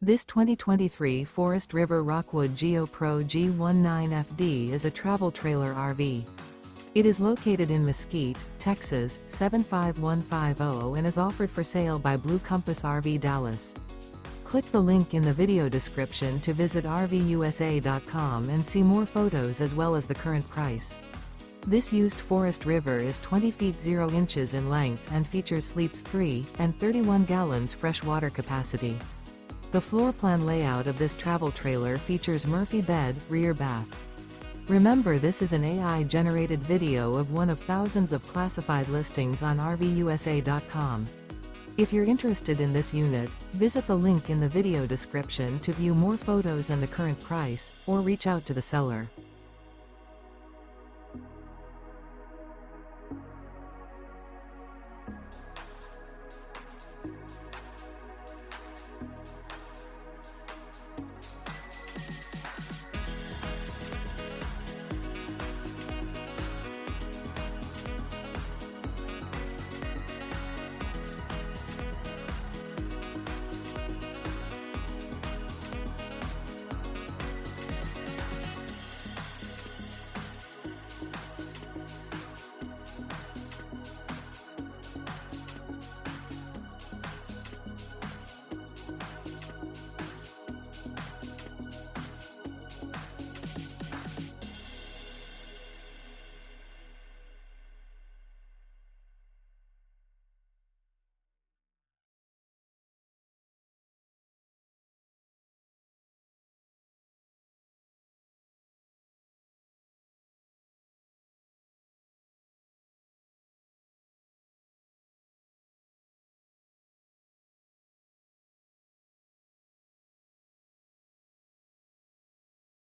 This 2023 Forest River Rockwood Geo Pro G19FD is a travel trailer RV. It is located in Mesquite, Texas, 75150 and is offered for sale by Blue Compass RV Dallas. Click the link in the video description to visit RVUSA.com and see more photos as well as the current price. This used Forest River is 20 feet 0 inches in length and features sleeps 3 and 31 gallons fresh water capacity. The floor plan layout of this travel trailer features Murphy bed, rear bath. Remember, this is an AI-generated video of one of thousands of classified listings on RVUSA.com. If you're interested in this unit, visit the link in the video description to view more photos and the current price, or reach out to the seller.